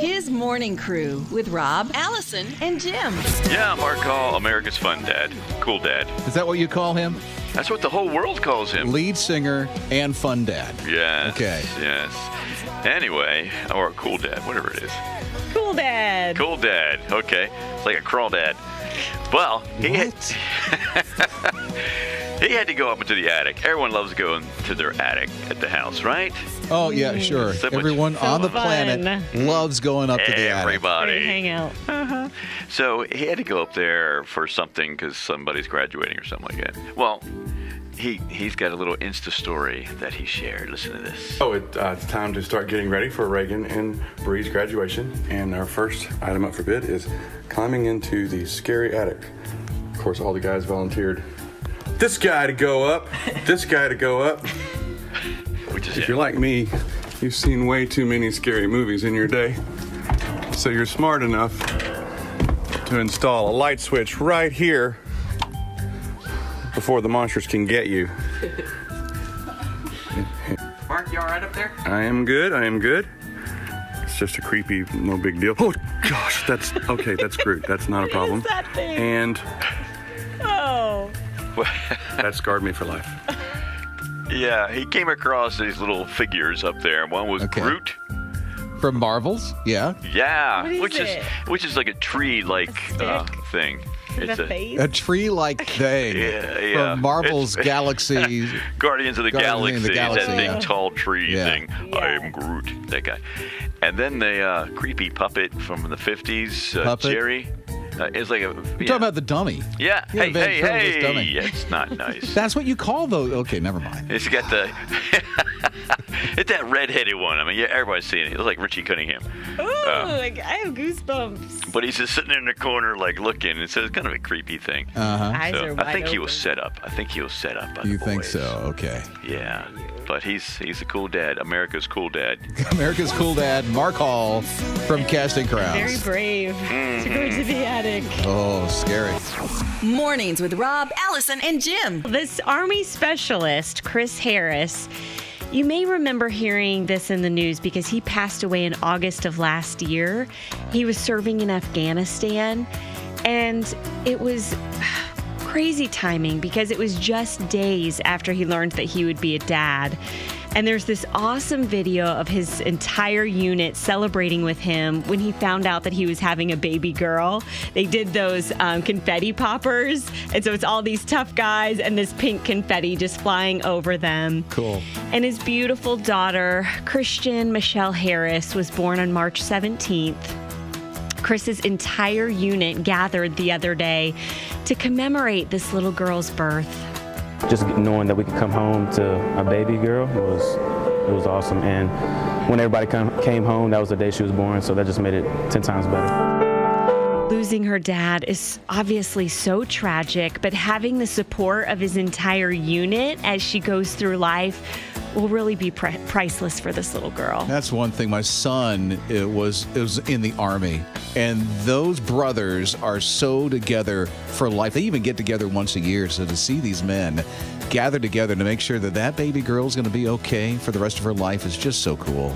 His Morning Crew with Rob, Allison, and Jim. Yeah, Mark Hall, America's Fun Dad. Cool Dad. Is that what you call him? That's what the whole world calls him. Lead singer and fun dad. Yes. Okay. Yes. Anyway, or Cool Dad, whatever it is. Cool Dad. Cool Dad. Okay. It's like a crawl dad. Well, he had to go up into the attic. Everyone loves going to their attic at the house, right? Oh, yeah, sure. Everyone on the planet loves going up to the attic. Everybody. Hang out. Uh-huh. So he had to go up there for something because somebody's graduating or something like that. Well, he's got a little Insta story that he shared. Listen to this. Oh, it's time to start getting ready for Reagan and Bree's graduation. And our first item up for bid is climbing into the scary attic. Of course, all the guys volunteered. This guy to go up. This guy to go up. If you're like me, you've seen way too many scary movies in your day. So you're smart enough to install a light switch right here before the monsters can get you. Mark, you all right up there? I am good. It's just a creepy, no big deal. Oh, gosh, that's Groot. That's not a problem. What is that thing? And Oh. that scarred me for life. Yeah, he came across these little figures up there. One was Groot. From Marvels? Yeah. Yeah, What is it? which is like a tree-like thing. It's A tree-like thing. Yeah. From Marvel's Galaxy. Guardians of the Galaxy. Galaxy, That big yeah. tall tree Yeah. thing. Yeah. I am Groot. That guy. And then the creepy puppet from the 50s, Puppet? Jerry. It's like a. You're talking about the dummy. Yeah. Yeah, Van Troel's dummy. Yeah, it's not nice. That's what you call those. Okay, never mind. It's got the. It's that red-headed one. I mean, yeah, everybody's seen it. It looks like Richie Cunningham. Ooh, I have goosebumps. But he's just sitting in the corner, like looking. It's kind of a creepy thing. Eyes So are wide I think he was open. set up. By You the think boys. so? Okay. Yeah. But he's a cool dad. America's cool dad. America's cool dad, Mark Hall from Casting Crowns. Very brave to go to the attic. Oh, scary. Mornings with Rob, Allison, and Jim. This Army specialist, Chris Harris, you may remember hearing this in the news because he passed away in August of last year. He was serving in Afghanistan, and it was crazy timing because it was just days after he learned that he would be a dad. And there's this awesome video of his entire unit celebrating with him when he found out that he was having a baby girl. They did those confetti poppers. And so it's all these tough guys and this pink confetti just flying over them. Cool. And his beautiful daughter, Christian Michelle Harris, was born on March 17th. Chris's entire unit gathered the other day to commemorate this little girl's birth. Just knowing that we could come home to a baby girl it was awesome. And when everybody came home, that was the day she was born, so that just made it 10 times better. Losing her dad is obviously so tragic, but having the support of his entire unit as she goes through life will really be priceless for this little girl. That's one thing. My son was in the Army, and those brothers are so together for life. They even get together once a year. So to see these men gather together to make sure that that baby girl is going to be okay for the rest of her life is just so cool.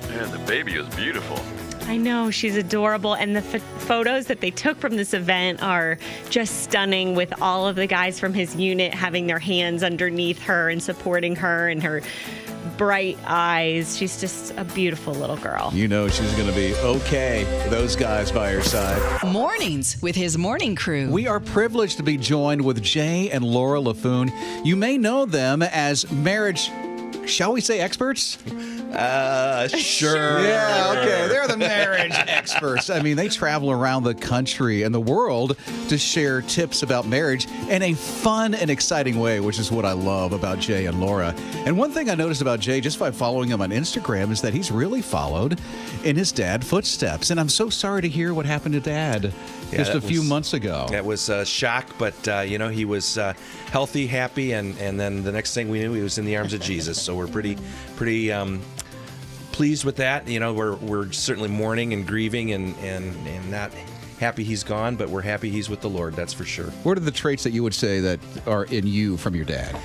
Yeah, the baby is beautiful. I know, she's adorable, and the photos that they took from this event are just stunning, with all of the guys from his unit having their hands underneath her and supporting her, and her bright eyes. She's just a beautiful little girl. You know she's going to be okay, those guys by her side. Mornings with his Morning Crew. We are privileged to be joined with Jay and Laura Laffoon. You may know them as marriage, shall we say, experts? Sure. Yeah, okay. They're the marriage experts. I mean, they travel around the country and the world to share tips about marriage in a fun and exciting way, which is what I love about Jay and Laura. And one thing I noticed about Jay, just by following him on Instagram, is that he's really followed in his dad's footsteps. And I'm so sorry to hear what happened to Dad just a few months ago. That was a shock, but, he was healthy, happy, and then the next thing we knew, he was in the arms of Jesus. So we're pretty pleased with that. You know, we're certainly mourning and grieving and not happy he's gone, but we're happy he's with the Lord, that's for sure. What are the traits that you would say that are in you from your dad?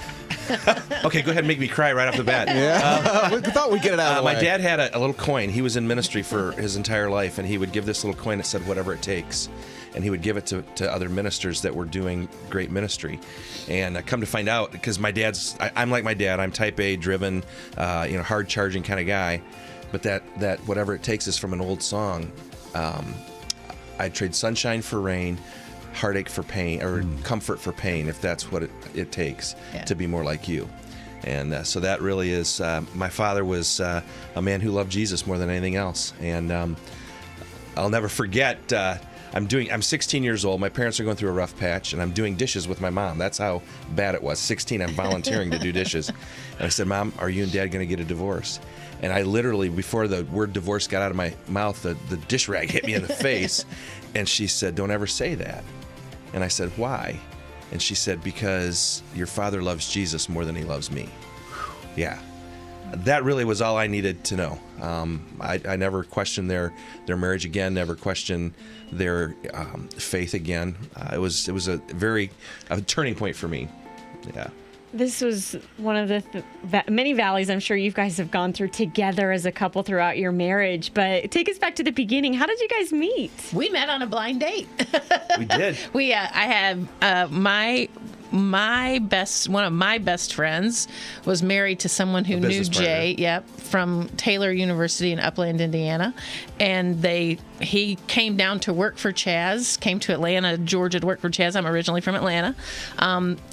Okay, go ahead and make me cry right off the bat. Yeah. We thought we'd get it out of the way. My dad had a little coin. He was in ministry for his entire life, and he would give this little coin that said whatever it takes. And he would give it to other ministers that were doing great ministry. And I come to find out, because I'm like my dad. I'm type A, driven, hard charging kind of guy. But that whatever it takes is from an old song. I'd trade sunshine for rain, heartache for pain, or comfort for pain, if that's what it takes to be more like you. And so that really is, my father was a man who loved Jesus more than anything else. And I'll never forget, I'm 16 years old. My parents are going through a rough patch, and I'm doing dishes with my mom. That's how bad it was. 16, I'm volunteering to do dishes. And I said, Mom, are you and Dad going to get a divorce? And I literally, before the word divorce got out of my mouth, the dish rag hit me in the face. And she said, don't ever say that. And I said, why? And she said, because your father loves Jesus more than he loves me. Yeah. That really was all I needed to know. I never questioned their marriage again, never questioned their faith again. It was a turning point for me. Yeah. This was one of the many valleys I'm sure you guys have gone through together as a couple throughout your marriage. But take us back to the beginning. How did you guys meet? We met on a blind date. We did. I had one of my best friends was married to someone who knew Jay, from Taylor University in Upland, Indiana, and he came down to work for Chaz, came to Atlanta, Georgia to work for Chaz. I'm originally from Atlanta.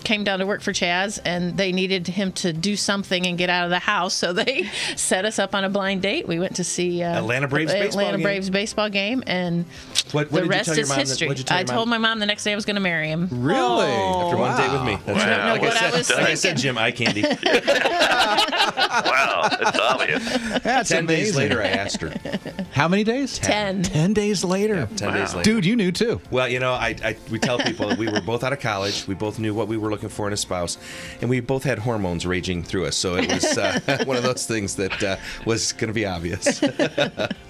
Came down to work for Chaz, and they needed him to do something and get out of the house, so they set us up on a blind date. We went to see Atlanta Braves baseball game, and the rest is history. I told my mom the next day I was going to marry him. Really? After one date with me. That's right. No, Like I said, Jim, eye candy. Wow, that's obvious. That's 10 days amazing. later, I asked her. How many days? 10. 10 days later. 10 days later. Dude, you knew too. Well, we tell people that we were both out of college. We both knew what we were looking for in a spouse, and we both had hormones raging through us. So it was one of those things that was going to be obvious.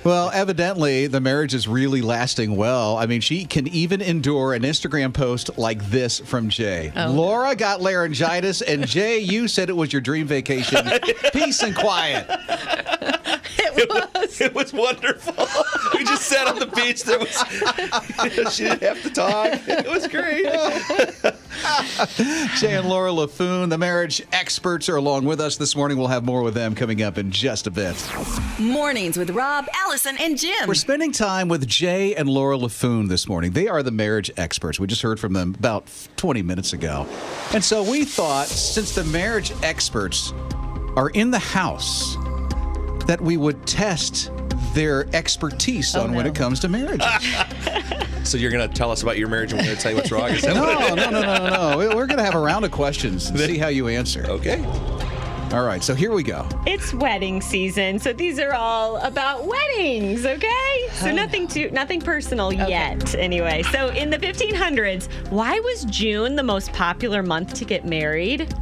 Well, evidently, the marriage is really lasting well. I mean, she can even endure an Instagram post like this from Jay. Oh. Laura got laryngitis, and Jay, you said it was your dream vacation. Peace and quiet. It was wonderful. We just sat on the beach. She didn't have to talk. It was great. Jay and Laura Laffoon, the marriage experts, are along with us this morning. We'll have more with them coming up in just a bit. Mornings with Rob, Allison, and Jim. We're spending time with Jay and Laura Laffoon this morning. They are the marriage experts. We just heard from them about 20 minutes ago. And so we thought, since the marriage experts are in the house, that we would test their expertise on when it comes to marriage. So you're going to tell us about your marriage and we're going to tell you what's wrong? Is that No. We're going to have a round of questions and see how you answer. Okay. All right, so here we go. It's wedding season, so these are all about weddings, okay? So nothing personal yet, anyway. So in the 1500s, why was June the most popular month to get married?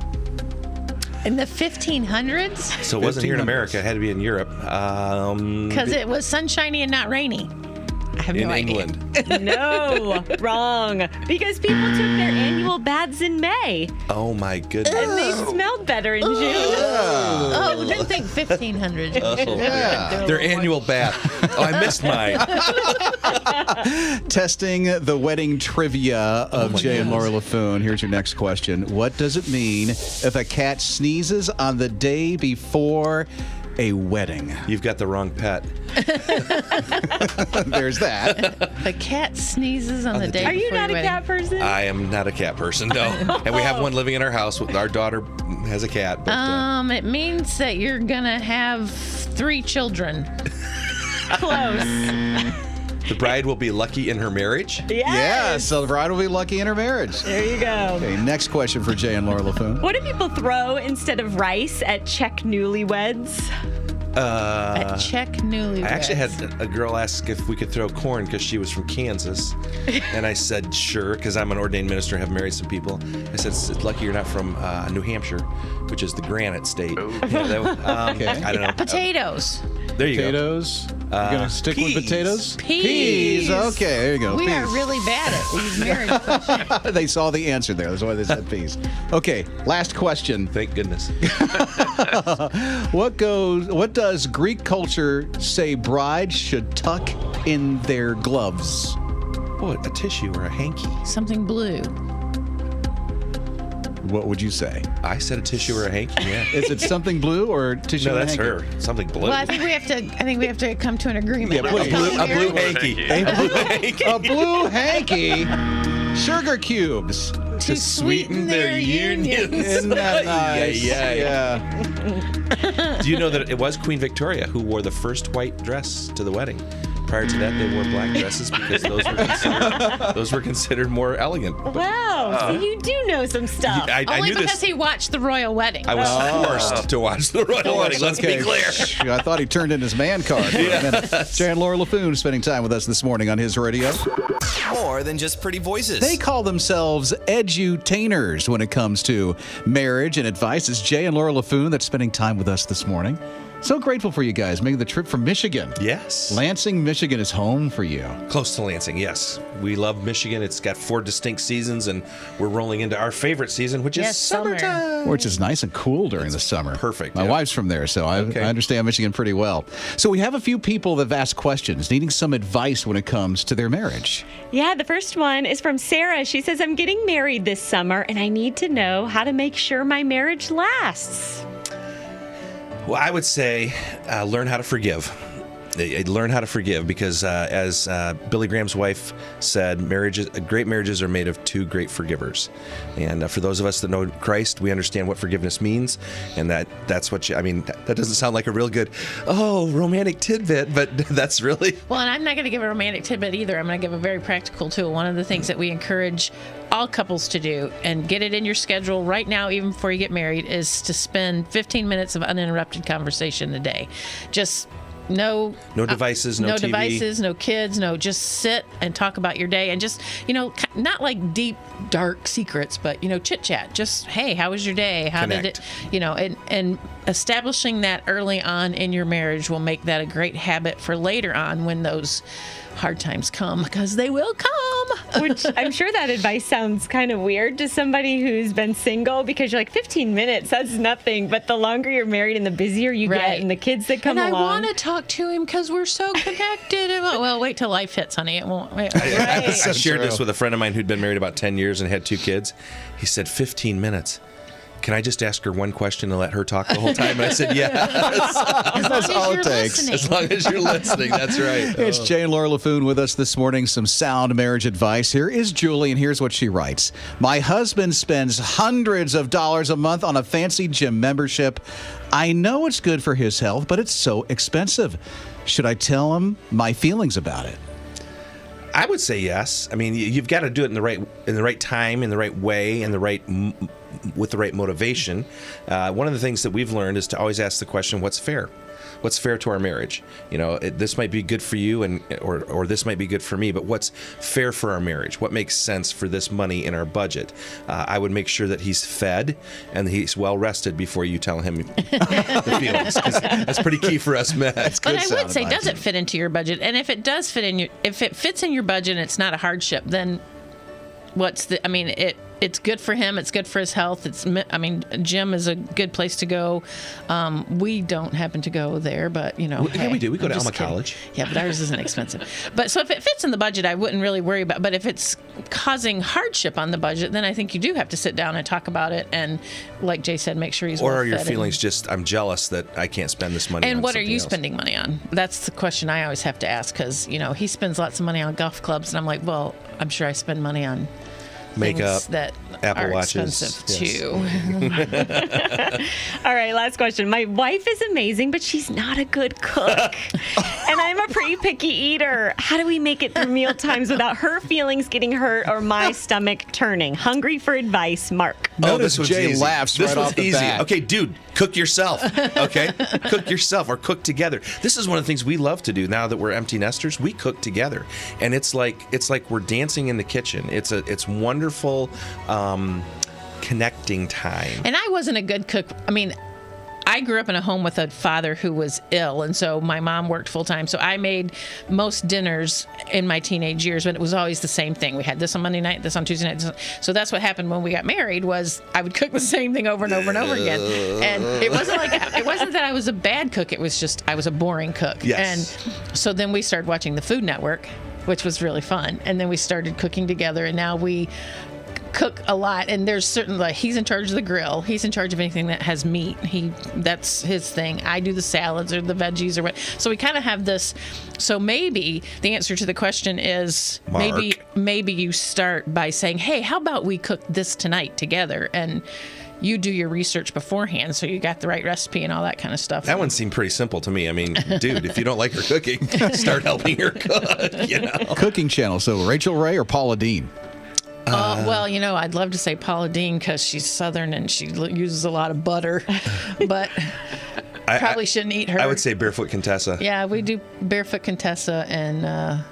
In the 1500s? So it wasn't here in America. It had to be in Europe. Because it was sunshiny and not rainy. I have in no idea. England. No, wrong. Because people took their annual baths in May, Oh, my goodness. and they smelled better in June. Oh, didn't think 1500s. Their annual bath. Oh, I missed mine. Testing the wedding trivia of Jay and Laura Laffoon. Here's your next question. What does it mean if a cat sneezes on the day before a wedding? You've got the wrong pet. There's that. The cat sneezes on the day Are you before not your a wedding. cat person? I am not a cat person, no. And we have one living in our house. Our daughter has a cat. But, It means that you're going to have 3 children. Close. the bride will be lucky in her marriage. Yeah, so the bride will be lucky in her marriage. There you go. Okay, next question for Jay and Laura Laffoon. What do people throw instead of rice at Czech newlyweds? At Czech newlyweds. I actually had a girl ask if we could throw corn because she was from Kansas. And I said, sure, because I'm an ordained minister, have married some people. I said, it's lucky you're not from New Hampshire, which is the granite state. Yeah, Okay. I don't know. Potatoes. There you Potatoes. You're going to stick peas. with potatoes? Peas. Okay, there you go. We peas. are really bad at these marriage questions. They saw the answer there. That's why they said peas. Okay, last question. Thank goodness. What does Greek culture say brides should tuck in their gloves? Oh, a tissue or a hanky. Something blue. What would you say? I said a tissue or a hanky. Yeah. Is it something blue or tissue? No, and that's hanky? her. Something blue. Well, I think we have to come to an agreement. Yeah, please. a blue hanky. A blue hanky. A blue hanky. Sugar cubes. To sweeten their unions. Isn't that nice? Yeah. Do you know that it was Queen Victoria who wore the first white dress to the wedding? Prior to that, they wore black dresses because those were considered more elegant. But Wow, so you do know some stuff. I Only knew because this. he watched the royal wedding. I was forced to watch the royal wedding. Let's be clear. I thought he turned in his man card for a minute. Jay and Laura Laffoon spending time with us this morning on his radio. More than just pretty voices. They call themselves edutainers when it comes to marriage and advice. It's Jay and Laura Laffoon that's spending time with us this morning. So grateful for you guys making the trip from Michigan. Yes. Lansing, Michigan is home for you. Close to Lansing, yes. We love Michigan. It's got 4 distinct seasons, and we're rolling into our favorite season, which is summer. summertime. Which is nice and cool during the summer. perfect, My yeah. wife's from there, so I understand Michigan pretty well. So we have a few people that have asked questions, needing some advice when it comes to their marriage. Yeah, the first one is from Sarah. She says, I'm getting married this summer, and I need to know how to make sure my marriage lasts. Well, I would say learn how to forgive. Learn how to forgive because, as Billy Graham's wife said, great marriages are made of 2 great forgivers. And for those of us that know Christ, we understand what forgiveness means, and that's what that doesn't sound like a real good, romantic tidbit, but that's really. Well, and I'm not going to give a romantic tidbit either. I'm going to give a very practical tool. One of the things that we encourage all couples to do, and get it in your schedule right now, even before you get married, is to spend 15 minutes of uninterrupted conversation a day. Just no devices, no TV. devices, no kids, just sit and talk about your day, and just, not like deep, dark secrets, but, chit chat. Just, hey, how was your day? How Connect. did it, and establishing that early on in your marriage will make that a great habit for later on when those hard times come, because they will come. Which I'm sure that advice sounds kind of weird to somebody who's been single, because you're like, 15 minutes, that's nothing. But the longer you're married and the busier you get and the kids that come and along. I want to talk to him because we're so connected. Well, wait till life hits, honey. It won't. I shared this with a friend of mine who'd been married about 10 years and had 2 kids. He said, 15 minutes. Can I just ask her one question and let her talk the whole time? And I said, yes. That's all it takes. Listening. As long as you're listening. That's right. It's Jay and Laura Laffoon with us this morning. Some sound marriage advice. Here is Julie, and here's what she writes. My husband spends hundreds of dollars a month on a fancy gym membership. I know it's good for his health, but it's so expensive. Should I tell him my feelings about it? I would say yes. I mean, you've got to do it in the right time, in the right way, with the right motivation. One of the things that we've learned is to always ask the question, what's fair? What's fair to our marriage? This might be good for you, or this might be good for me, but what's fair for our marriage? What makes sense for this money in our budget? I would make sure that he's fed and he's well rested before you tell him the feelings, because that's pretty key for us men. But I would say, does it fit into your budget? And if it does if it fits in your budget and it's not a hardship, then it's good for him. It's good for his health. Gym is a good place to go. We don't happen to go there, but Yeah, we do. We go to Alma kidding. College. Yeah, but ours isn't expensive. But so if it fits in the budget, I wouldn't really worry about. But if it's causing hardship on the budget, then I think you do have to sit down and talk about it. And like Jay said, make sure he's Or well are your fed feelings just, I'm jealous that I can't spend this money and on what are something you else? spending money on? That's the question I always have to ask, because he spends lots of money on golf clubs, and I'm like, well, I'm sure I spend money on Makeup, things that Apple are Watches, expensive yes. too. All right, last question. My wife is amazing, but she's not a good cook. And I'm a pretty picky eater. How do we make it through meal times without her feelings getting hurt or my stomach turning? Hungry for advice, Mark. Notice one's Jay easy. laughs This right one's off the easy. bat. Okay, dude, cook yourself. Okay, cook yourself or cook together. This is one of the things we love to do now that we're empty nesters. We cook together, and it's like we're dancing in the kitchen. It's wonderful connecting time. And I wasn't a good cook. I grew up in a home with a father who was ill, and so my mom worked full time. So I made most dinners in my teenage years, but it was always the same thing. We had this on Monday night, this on Tuesday night. So that's what happened when we got married. Was I would cook the same thing over and over and over again, and it wasn't that I was a bad cook. It was just I was a boring cook. Yes. And so then we started watching the Food Network, which was really fun, and then we started cooking together, and now we cook a lot. And there's certain, like, he's in charge of the grill, he's in charge of anything that has meat, that's his thing. I do the salads or the veggies or what. So we kind of have this. So maybe the answer to the question is maybe you start by saying, hey, how about we cook this tonight together, and you do your research beforehand so you got the right recipe and all that kind of stuff. That one seemed pretty simple to me. I mean, dude, if you don't like her cooking, start helping her cook, you know. Cooking channel. So Rachel Ray or Paula Deen? Well, I'd love to say Paula Deen because she's Southern and she uses a lot of butter, but probably shouldn't eat her. I would say Barefoot Contessa. Yeah, we do Barefoot Contessa, and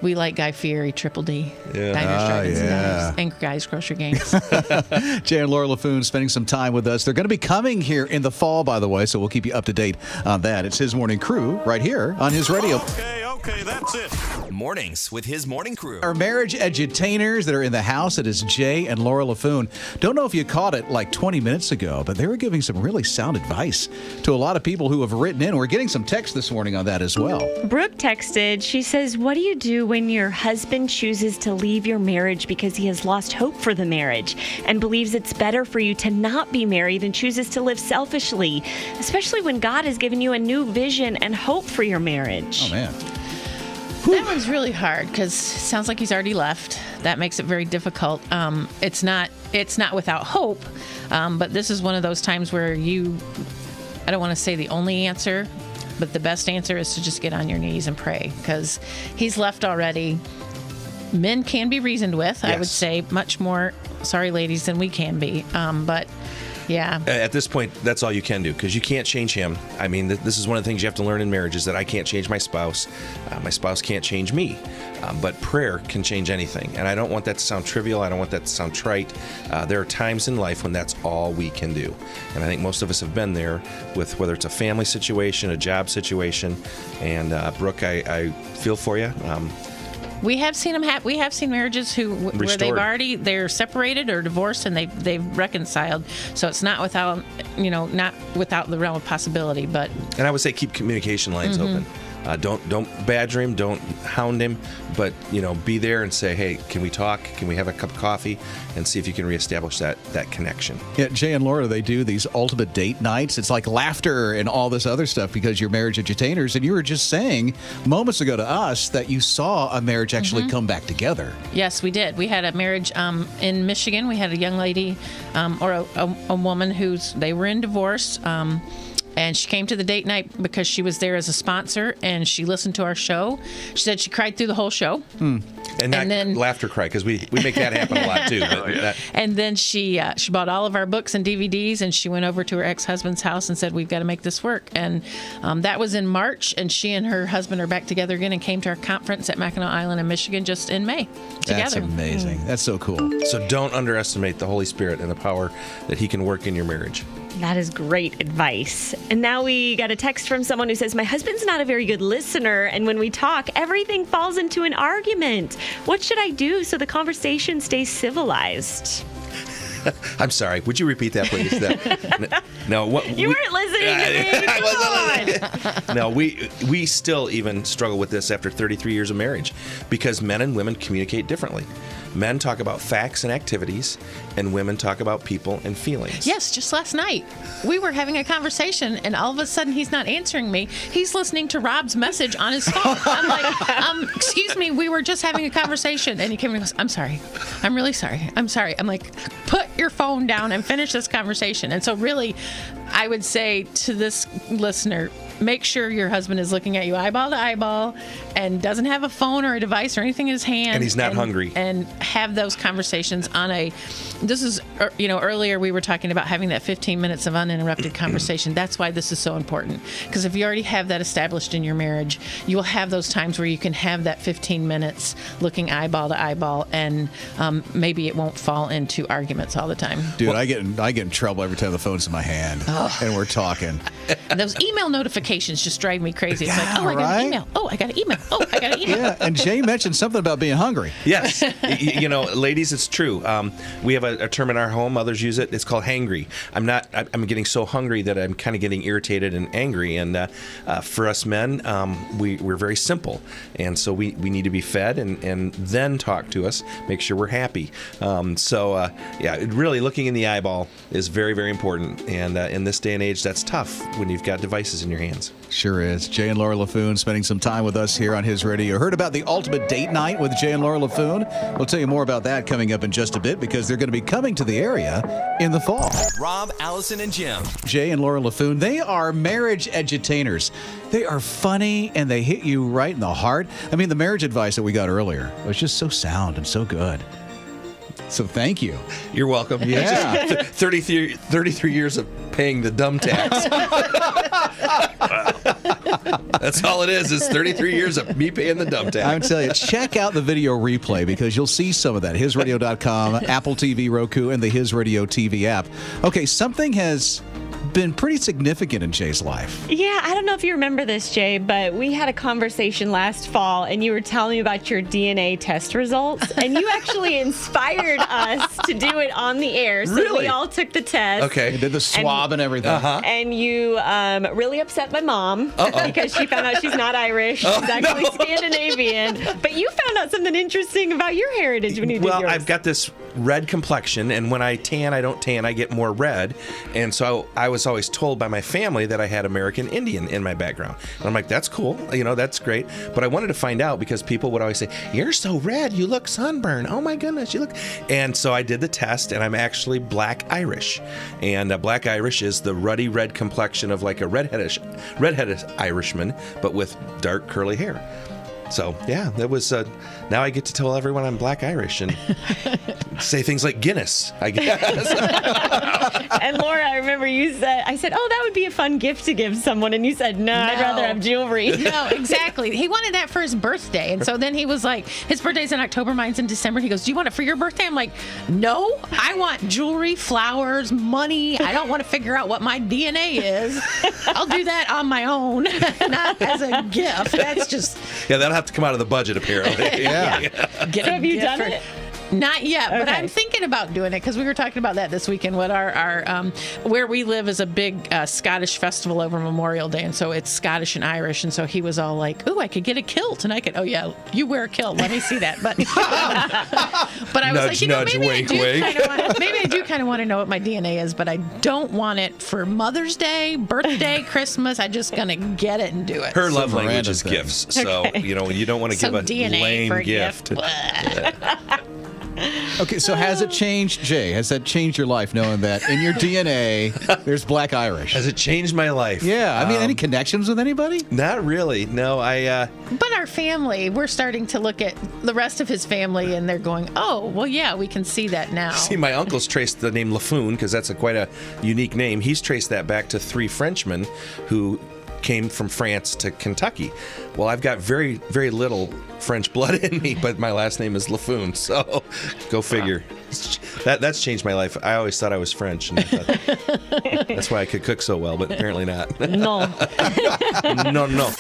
we like Guy Fieri, Triple D, Diners, Dragons, and Dives, and Guys Grocery Games. Jay and Laura Laffoon spending some time with us. They're going to be coming here in the fall, by the way, so we'll keep you up to date on that. It's His Morning Crew right here on His Radio. Okay, that's it. Mornings with His Morning Crew. Our marriage edutainers that are in the house, it is Jay and Laura Laffoon. Don't know if you caught it like 20 minutes ago, but they were giving some really sound advice to a lot of people who have written in. We're getting some text this morning on that as well. Brooke texted, she says, what do you do when your husband chooses to leave your marriage because he has lost hope for the marriage and believes it's better for you to not be married and chooses to live selfishly, especially when God has given you a new vision and hope for your marriage? Oh, man. That one's really hard because it sounds like he's already left. That makes it very difficult. It's not without hope, but this is one of those times where I don't want to say the only answer, but the best answer is to just get on your knees and pray because he's left already. Men can be reasoned with, yes. I would say, much more, sorry ladies, than we can be. But yeah. At this point, that's all you can do because you can't change him. I mean, this is one of the things you have to learn in marriage is that I can't change my spouse. My spouse can't change me. But prayer can change anything. And I don't want that to sound trivial. I don't want that to sound trite. There are times in life when that's all we can do. And I think most of us have been there with whether it's a family situation, a job situation. And Brooke, I feel for you. We have seen we have seen marriages where they're separated or divorced and they've reconciled. So it's not without the realm of possibility. But and I would say keep communication lines open. Don't badger him, don't hound him, but be there and say, hey, can we talk? Can we have a cup of coffee? And see if you can reestablish that connection. Yeah, Jay and Laura, they do these ultimate date nights. It's like laughter and all this other stuff because you're marriage edutainers. And you were just saying moments ago to us that you saw a marriage actually come back together. Yes, we did. We had a marriage in Michigan. We had a young lady or a woman they were in divorce. And she came to the date night because she was there as a sponsor, and she listened to our show. She said she cried through the whole show. And then laughter cry, because we make that happen a lot, too. And then she bought all of our books and DVDs, and she went over to her ex-husband's house and said, we've got to make this work. And that was in March, and she and her husband are back together again and came to our conference at Mackinac Island in Michigan just in May together. That's amazing. That's so cool. So don't underestimate the Holy Spirit and the power that He can work in your marriage. That is great advice. And now we got a text from someone who says, my husband's not a very good listener, and when we talk, everything falls into an argument. What should I do so the conversation stays civilized? I'm sorry. Would you repeat that, please? No. You weren't listening to me. I wasn't. No, we still even struggle with this after 33 years of marriage because men and women communicate differently. Men talk about facts and activities, and women talk about people and feelings. Yes, just last night, we were having a conversation, and all of a sudden, he's not answering me. He's listening to Rob's message on his phone. I'm like, excuse me, we were just having a conversation. And he came and goes, I'm sorry. I'm really sorry. I'm sorry. I'm like, put your phone down and finish this conversation. And so really, I would say to this listener, make sure your husband is looking at you eyeball to eyeball and doesn't have a phone or a device or anything in his hand. And he's not hungry. And have those conversations earlier we were talking about having that 15 minutes of uninterrupted conversation. That's why this is so important. Because if you already have that established in your marriage, you will have those times where you can have that 15 minutes looking eyeball to eyeball, and maybe it won't fall into arguments all the time. Dude, I get in trouble every time the phone's in my hand and we're talking. And those email notifications just drive me crazy. It's like, I got right? an email. I got an email. I got an email. Yeah, and Jay mentioned something about being hungry. Yes. Ladies, it's true. We have a term in our home. Others use it. It's called hangry. I'm getting so hungry that I'm kind of getting irritated and angry. And for us men, we're very simple. And so we need to be fed and then talk to us, make sure we're happy. Really looking in the eyeball is very, very important. And in this day and age, that's tough when you've got devices in your hands. Sure is. Jay and Laura Laffoon spending some time with us here on His Radio. Heard about the ultimate date night with Jay and Laura Laffoon? We'll tell you more about that coming up in just a bit, because they're going to be coming to the area in the fall. Rob, Allison, and Jim. Jay and Laura Laffoon, they are marriage edutainers. They are funny and they hit you right in the heart. I mean, the marriage advice that we got earlier was just so sound and so good. So thank you. You're welcome. Yeah. 33 years of paying the dumb tax. That's all it is 33 years of me paying the dumb tax. I'm telling you, check out the video replay because you'll see some of that. HisRadio.com, Apple TV, Roku, and the His Radio TV app. Okay, something has been pretty significant in Jay's life. Yeah, I don't know if you remember this, Jay, but we had a conversation last fall, and you were telling me about your DNA test results, and you actually inspired us to do it on the air. So Really? we all took the test. Okay. They did the swab and everything. And you really upset my mom because she found out she's not Irish. She's actually Scandinavian. But you found out something interesting about your heritage when you did yours. Well, I've got this red complexion, and when I tan, I don't tan, I get more red. And so I was always told by my family that I had American Indian in my background. And I'm like, that's cool. That's great. But I wanted to find out because people would always say, you're so red. You look sunburned. Oh, my goodness. You look. And so I did the test, and I'm actually Black Irish. And Black Irish is the ruddy red complexion of like a redheaded Irishman, but with dark curly hair. So, yeah, that was, now I get to tell everyone I'm Black Irish and say things like Guinness, I guess. And Laura, I remember I said, that would be a fun gift to give someone. And you said, no, I'd rather have jewelry. No, exactly. He wanted that for his birthday. And so then he was like, his birthday's in October, mine's in December. He goes, do you want it for your birthday? I'm like, no, I want jewelry, flowers, money. I don't want to figure out what my DNA is. I'll do that on my own, not as a gift. That's just... Yeah, that'll have to come out of the budget, apparently. Yeah. So have you done it? Not yet, but Okay. I'm thinking about doing it because we were talking about that this weekend. What our where we live is a big Scottish festival over Memorial Day, and so it's Scottish and Irish. And so he was all like, "Ooh, I could get a kilt," and I could, "Oh yeah, you wear a kilt. Let me see that." But but I was Nudge, like, nudge, maybe wink, I do kind of want to know what my DNA is, but I don't want it for Mother's Day, birthday, Christmas. I'm just gonna get it and do it. Her love Miranda language is thing. gifts. So, you don't want to So give a DNA lame for a gift. Okay, so has it changed, Jay? Has that changed your life knowing that in your DNA there's Black Irish? Has it changed my life? Yeah, I mean, any connections with anybody? Not really. No, But our family, we're starting to look at the rest of his family, and they're going, "Oh, well, yeah, we can see that now." see, my uncle's traced the name Laffoon because that's quite a unique name. He's traced that back to 3 Frenchmen who came from France to Kentucky. Well, I've got very, very little French blood in me, but my last name is Laffoon, so go figure. That's changed my life. I always thought I was French, and I thought that's why I could cook so well, but apparently not. No. No.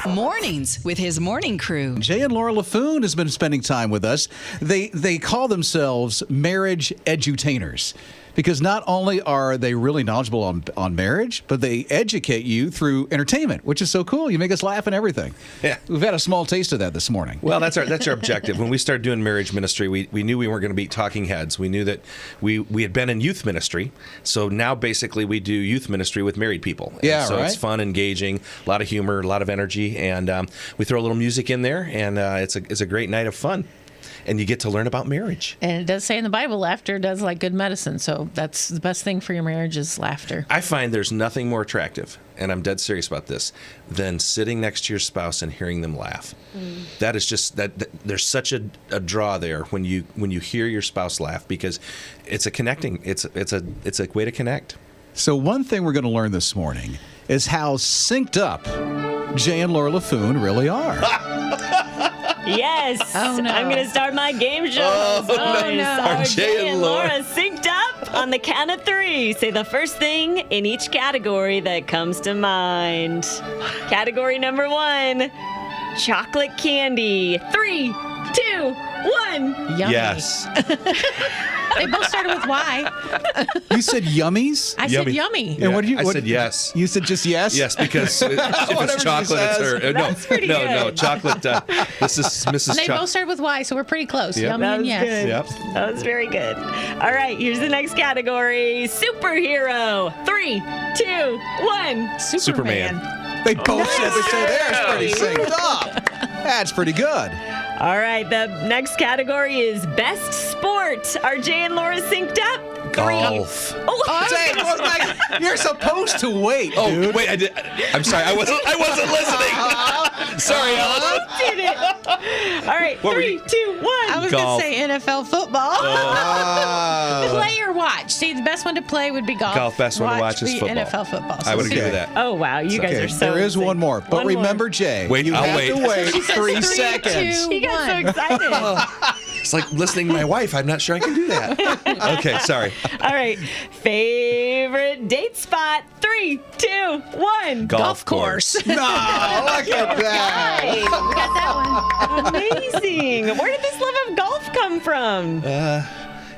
Mornings with his morning crew. Jay and Laura Laffoon has been spending time with us. They call themselves marriage edutainers because not only are they really knowledgeable on marriage, but they educate you through entertainment, which is so cool. You make us laugh and everything. Yeah. We've had a small taste of that this morning. Well, that's our objective. When we started doing marriage ministry, we knew we weren't going to be talking heads. We knew that we had been in youth ministry, so now basically we do youth ministry with married people. Yeah, so right. it's fun, engaging, a lot of humor, a lot of energy, and we throw a little music in there, and it's a great night of fun. and you get to learn about marriage. And it does say in the Bible, laughter does like good medicine. So that's the best thing for your marriage is laughter. I find there's nothing more attractive, and I'm dead serious about this, than sitting next to your spouse and hearing them laugh. That is just that there's such a draw there when you hear your spouse laugh, because it's a connecting. It's a way to connect. So one thing we're going to learn this morning is how synced up Jay and Laura Laffoon really are. Yes. Oh, no. I'm going to start my game show. Are Jay and Laura synced up? On the count of 3, say the first thing in each category that comes to mind. Category number 1, chocolate candy. 3, 2, 1. Yummy. Yes. They both started with Y. You said yummies? I said yummy. And what did you? I said yes. You said just yes? Yes, because if it's chocolate, it's her. That's pretty no, good. chocolate. This is Mrs. They both Chocolate. started with Y, so we're pretty close. Yep. Yummy That and was yes. good. Yep. That was very good. All right, here's the next category. Superhero. 3, 2, 1. Superman. They both said they say theirs pretty synced up. That's pretty good. All right, the next category is best sport. Are Jay and Laura synced up? Golf. Oh, Jay, well, like, you're supposed to wait, Oh, dude. wait, I'm sorry. I wasn't listening. Sorry, Alice. did it. All right, What were 3, you- 2, 1. I was Golf. going to say NFL football. Oh. Play or watch. See, the best one to play would be golf. Golf, best one to watch is the football. NFL football. I would agree Okay. with that. Oh, wow, you guys Okay, are so there is one more. But One more. remember, Jay, Wait, you I'll have wait. to wait She says 3 3, seconds. 2, He got so 1. excited. It's like listening to my wife. I'm not sure I can do that. Okay, sorry. All right, favorite date spot. 3, 2, 1. Golf course. No, look at that. Hey, we got that one. Amazing. Where did this love of golf come from?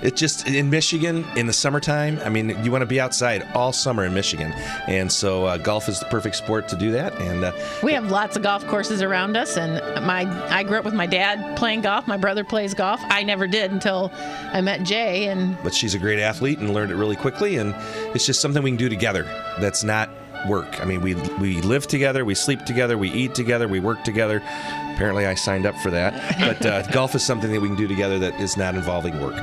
It's just in Michigan in the summertime. I mean, you want to be outside all summer in Michigan, and so golf is the perfect sport to do that. And We have lots of golf courses around us, and I grew up with my dad playing golf. My brother plays golf. I never did until I met Jay, and but she's a great athlete and learned it really quickly, and it's just something we can do together. That's not work. I mean, we live together, we sleep together, we eat together, we work together. Apparently, I signed up for that. But golf is something that we can do together that is not involving work.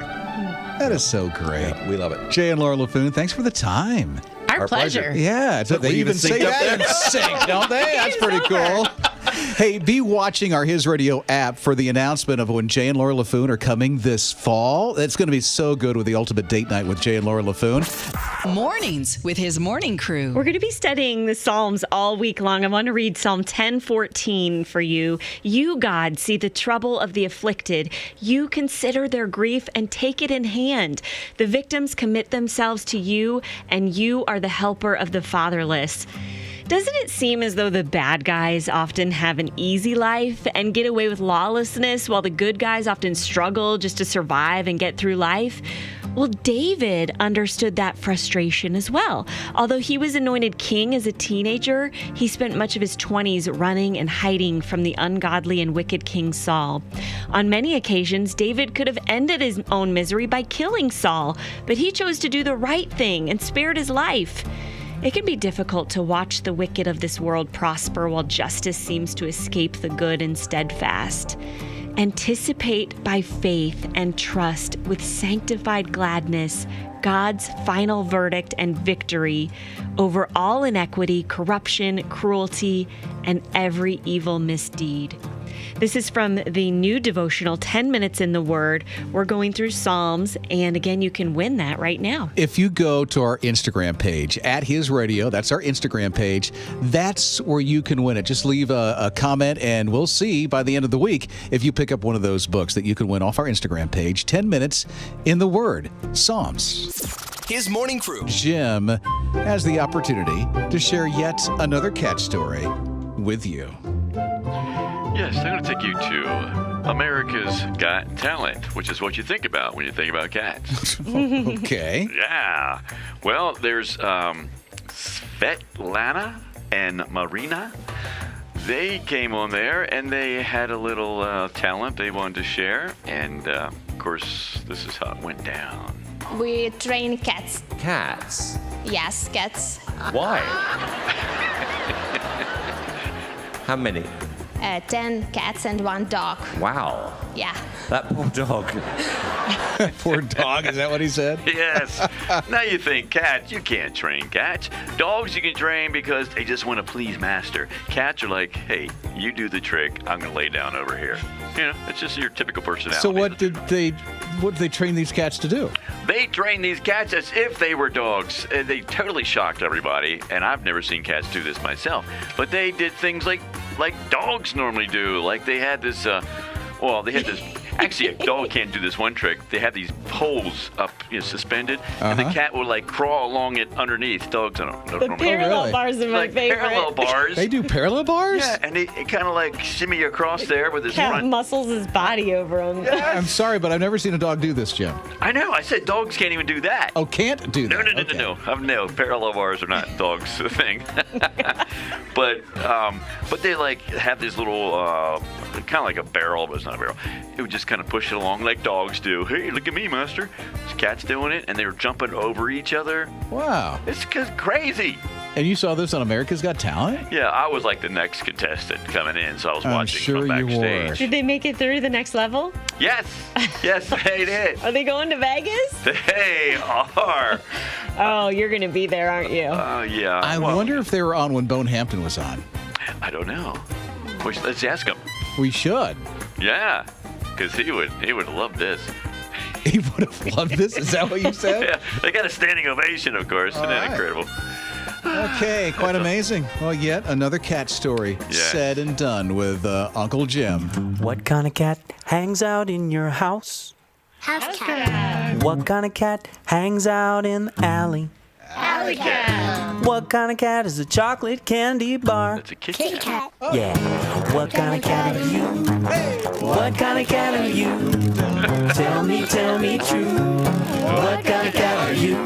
That is so great. Yeah, we love it. Jay and Laura Laffoon, thanks for the time. our pleasure. pleasure. Yeah, Look, they we even even say synced up that in sync, don't they? That's pretty cool. Hey, be watching our His Radio app for the announcement of when Jay and Laura Laffoon are coming this fall. It's going to be so good with the ultimate date night with Jay and Laura Laffoon. Mornings with his morning crew. We're going to be studying the Psalms all week long. I want to read Psalm 10:14 for you. You, God, see the trouble of the afflicted. You consider their grief and take it in hand. The victims commit themselves to you, and you are the helper of the fatherless. Doesn't it seem as though the bad guys often have an easy life and get away with lawlessness, while the good guys often struggle just to survive and get through life? Well, David understood that frustration as well. Although he was anointed king as a teenager, he spent much of his 20s running and hiding from the ungodly and wicked King Saul. On many occasions, David could have ended his own misery by killing Saul, but he chose to do the right thing and spared his life. It can be difficult to watch the wicked of this world prosper while justice seems to escape the good and steadfast. Anticipate by faith and trust with sanctified gladness God's final verdict and victory over all inequity, corruption, cruelty, and every evil misdeed. This is from the new devotional, 10 Minutes in the Word. We're going through Psalms, and again, you can win that right now. If you go to our Instagram page, at His Radio, that's our Instagram page, that's where you can win it. Just leave a comment, and we'll see by the end of the week if you pick up one of those books that you can win off our Instagram page. 10 Minutes in the Word, Psalms. His morning crew. Jim has the opportunity to share yet another cat story with you. Yes, I'm going to take you to America's Got Talent, which is what you think about when you think about cats. Okay. Yeah. Well, there's Svetlana and Marina. They came on there and they had a little talent they wanted to share. And, of course, this is how it went down. We train cats. Cats? Yes, cats. Why? How many? 10 cats and 1 dog. Wow. Yeah. That poor dog. Poor dog, is that what he said? Yes. Now you think cats, you can't train cats. Dogs you can train because they just want to please master. Cats are like, hey, you do the trick, I'm going to lay down over here. You know, it's just your typical personality. So what did they train these cats to do? They trained these cats as if they were dogs. They totally shocked everybody, and I've never seen cats do this myself. But they did things like dogs normally do. Like they had this, actually a dog can't do this one trick. They have these poles up, suspended, and the cat will like crawl along it underneath. Dogs don't The parallel bars are my favorite. Parallel bars. They do parallel bars? Yeah, and it kind of like shimmy across there with his Cat front. muscles his body over him. I'm sorry, but I've never seen a dog do this, Jim. I know. I said dogs can't even do that. Oh, can't do that? No. Parallel bars are not dogs' thing. but they like have this little kind of like a barrel, but it's not a barrel. It would just kind of push it along like dogs do. Hey, look at me, master. This cat's doing it, and they were jumping over each other. Wow. It's crazy. And you saw this on America's Got Talent? Yeah, I was like the next contestant coming in, so I was watching from you backstage. were. Did they make it through the next level? Yes, they did. Are they going to Vegas? They are. Oh, you're going to be there, aren't you? Yeah. I wonder if they were on when Bone Hampton was on. I don't know. Let's ask him. We should. Yeah, because he would love this. He would have loved this? Is that what you said? Yeah, they got a standing ovation, of course. Isn't that incredible? Okay, quite amazing. Well, yet another cat story said and done with Uncle Jim. What kind of cat hangs out in your house? House cat. What kind of cat hangs out in the alley? Alley cat. What kind of cat is a chocolate candy bar? That's a Kit Cat. Yeah. What kind of cat are you? What kind of cat are you? Tell me true. What kind of cat are you?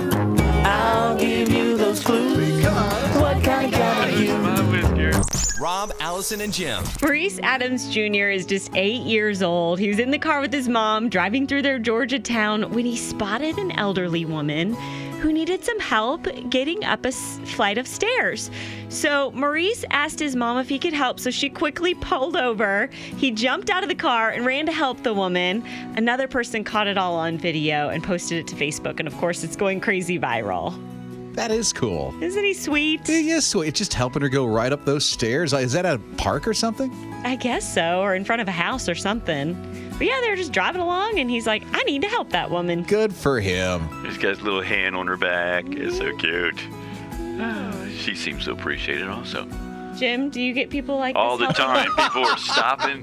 I'll give you those clues. What kind of cat are you? Rob, Allison, and Jim. Maurice Adams Jr. is just 8 years old. He was in the car with his mom driving through their Georgia town when he spotted an elderly woman who needed some help getting up a flight of stairs. So Maurice asked his mom if he could help, so she quickly pulled over. He jumped out of the car and ran to help the woman. Another person caught it all on video and posted it to Facebook, and of course it's going crazy viral. That is cool. Isn't he sweet? He is sweet. Just helping her go right up those stairs. Is that at a park or something? I guess so, or in front of a house or something. But yeah, they were just driving along, and he's like, I need to help that woman. Good for him. He's got his little hand on her back. It's so cute. She seems to appreciate it also. Jim, do you get people like all this the time? People are stopping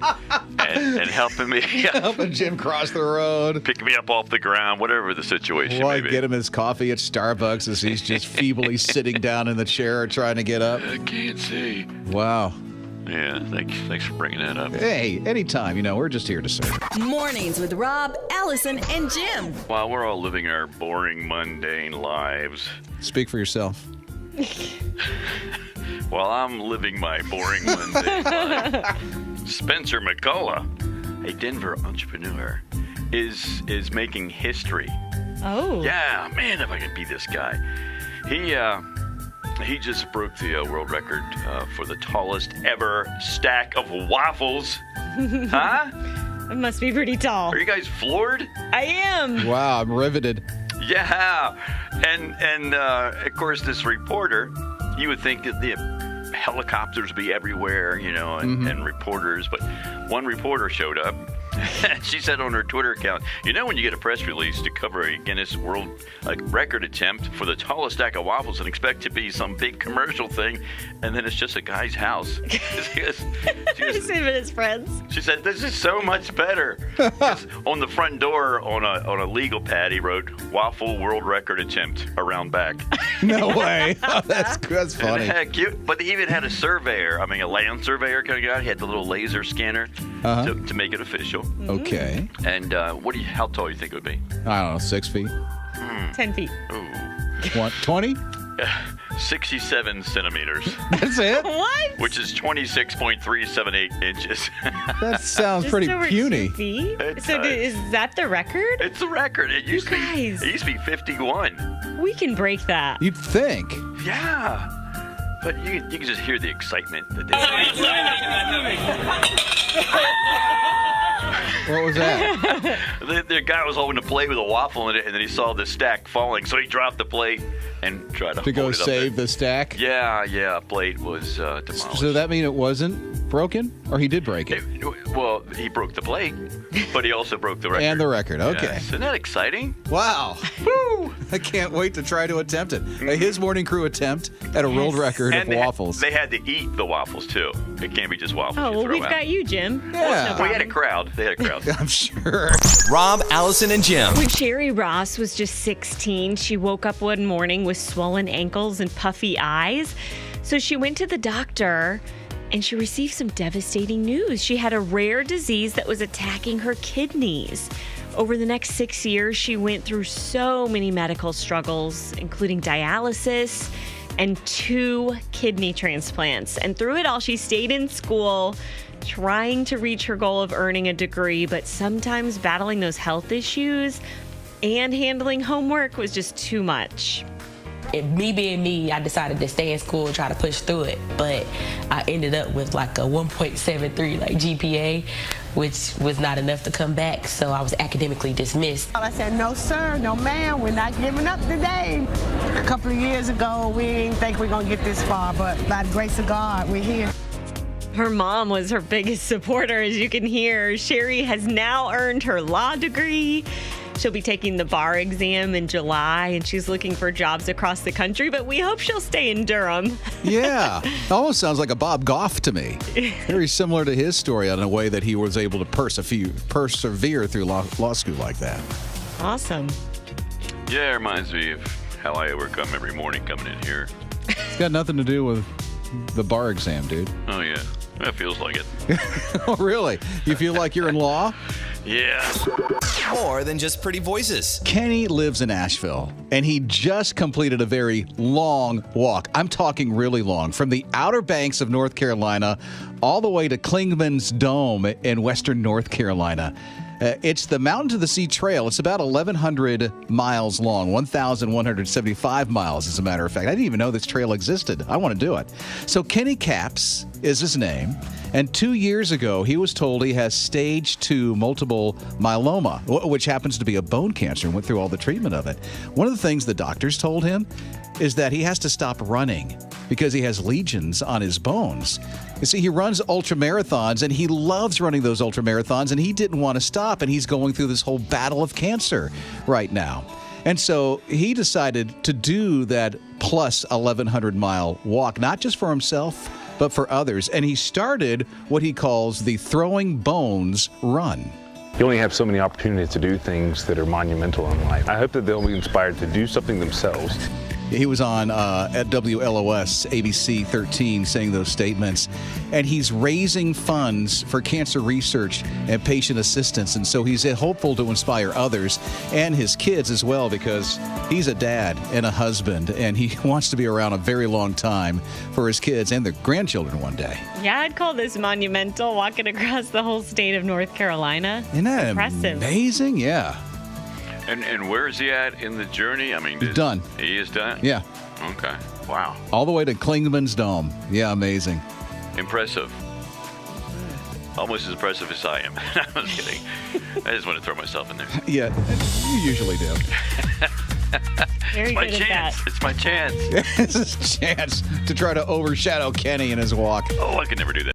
and helping me. Helping Jim cross the road. Picking me up off the ground, whatever the situation may be. Get him his coffee at Starbucks as he's just feebly sitting down in the chair trying to get up. I can't see. Wow. Yeah, thanks for bringing that up. Hey, anytime. We're just here to serve. Mornings with Rob, Allison, and Jim. While we're all living our boring, mundane lives. Speak for yourself. While I'm living my boring, mundane life, Spencer McCullough, a Denver entrepreneur, is making history. Oh. Yeah, man, if I could be this guy. He just broke the world record for the tallest ever stack of waffles. Huh? It must be pretty tall. Are you guys floored? I am. Wow, I'm riveted. Yeah, and of course this reporter, you would think that the helicopters would be everywhere, and reporters, but one reporter showed up. She said on her Twitter account, when you get a press release to cover a Guinness World Record attempt for the tallest stack of waffles and expect to be some big commercial thing, and then it's just a guy's house. She goes, Him and his friends. She said, "This is so much better." On the front door, on a legal pad, he wrote, "Waffle World Record attempt around back." No way. Oh, that's funny. Cute. But they even had a surveyor, a land surveyor kind of guy. He had the little laser scanner to make it official. Okay. And how tall do you think it would be? I don't know, 6 feet? 10 feet. Ooh. 20? 67 centimeters. That's it? What? Which is 26.378 inches. That sounds pretty over puny. 2 feet? It So does. is that the record? It's a record. It used to be 51. We can break that. You'd think. Yeah. But you can just hear the excitement that What was that? the guy was holding a plate with a waffle in it, and then he saw the stack falling, so he dropped the plate and tried to go hold it up save there. the stack? Yeah, plate was demolished. So that mean it wasn't broken? Or he did break it? Well, he broke the plate, but he also broke the record. And the record, okay. Yes. Isn't that exciting? Wow. Woo! I can't wait to try to attempt it. His morning crew attempt at a world record And of waffles. They had to eat the waffles, too. It can't be just waffles. Oh, you well, throw we've out. got you, Jim. Yeah. We had a crowd. They had a crowd. I'm sure. Rob, Allison, and Jim. When Sherry Ross was just 16, she woke up one morning with swollen ankles and puffy eyes. So she went to the doctor and she received some devastating news. She had a rare disease that was attacking her kidneys. Over the next 6 years, she went through so many medical struggles, including dialysis and 2 kidney transplants. And through it all, she stayed in school, trying to reach her goal of earning a degree, but sometimes battling those health issues and handling homework was just too much. Me being me, I decided to stay in school and try to push through it, but I ended up with like a 1.73 GPA, which was not enough to come back, so I was academically dismissed. I said, no sir, no ma'am, we're not giving up today. A couple of years ago, we didn't think we're gonna get this far, but by the grace of God, we're here. Her mom was her biggest supporter, as you can hear. Sherry has now earned her law degree. She'll be taking the bar exam in July, and she's looking for jobs across the country, but we hope she'll stay in Durham. Yeah. It almost sounds like a Bob Goff to me. Very similar to his story in a way that he was able to persevere through law school like that. Awesome. Yeah, it reminds me of how I overcome every morning coming in here. It's got nothing to do with the bar exam, dude. Oh, yeah. That feels like it. Oh, really? You feel like you're in law? Yeah. More than just pretty voices. Kenny lives in Asheville, and he just completed a very long walk. I'm talking really long, from the Outer Banks of North Carolina all the way to Klingman's Dome in western North Carolina. It's the Mountain to the Sea Trail. It's about 1,100 miles long, 1,175 miles, as a matter of fact. I didn't even know this trail existed. I want to do it. So Kenny Capps is his name. And 2 years ago, he was told he has stage 2 multiple myeloma, which happens to be a bone cancer, and went through all the treatment of it. One of the things the doctors told him is that he has to stop running because he has lesions on his bones. You see, he runs ultra marathons, and he loves running those ultra marathons, and he didn't want to stop, and he's going through this whole battle of cancer right now. And so he decided to do that plus 1,100 mile walk, not just for himself, but for others. And he started what he calls the Throwing Bones Run. You only have so many opportunities to do things that are monumental in life. I hope that they'll be inspired to do something themselves. He was on at WLOS, ABC 13, saying those statements. And he's raising funds for cancer research and patient assistance. And so he's hopeful to inspire others and his kids as well, because he's a dad and a husband, and he wants to be around a very long time for his kids and their grandchildren one day. Yeah, I'd call this monumental, walking across the whole state of North Carolina. Isn't that impressive? Amazing? Yeah. And where is he at in the journey? I mean, He's done. He is done? Yeah. Okay. Wow. All the way to Klingman's Dome. Yeah, amazing. Impressive. Almost as impressive as I am. I was kidding. I just want to throw myself in there. Yeah, you usually do. Very It's my good at chance. that. It's my chance. It's his chance to try to overshadow Kenny in his walk. Oh, I could never do that.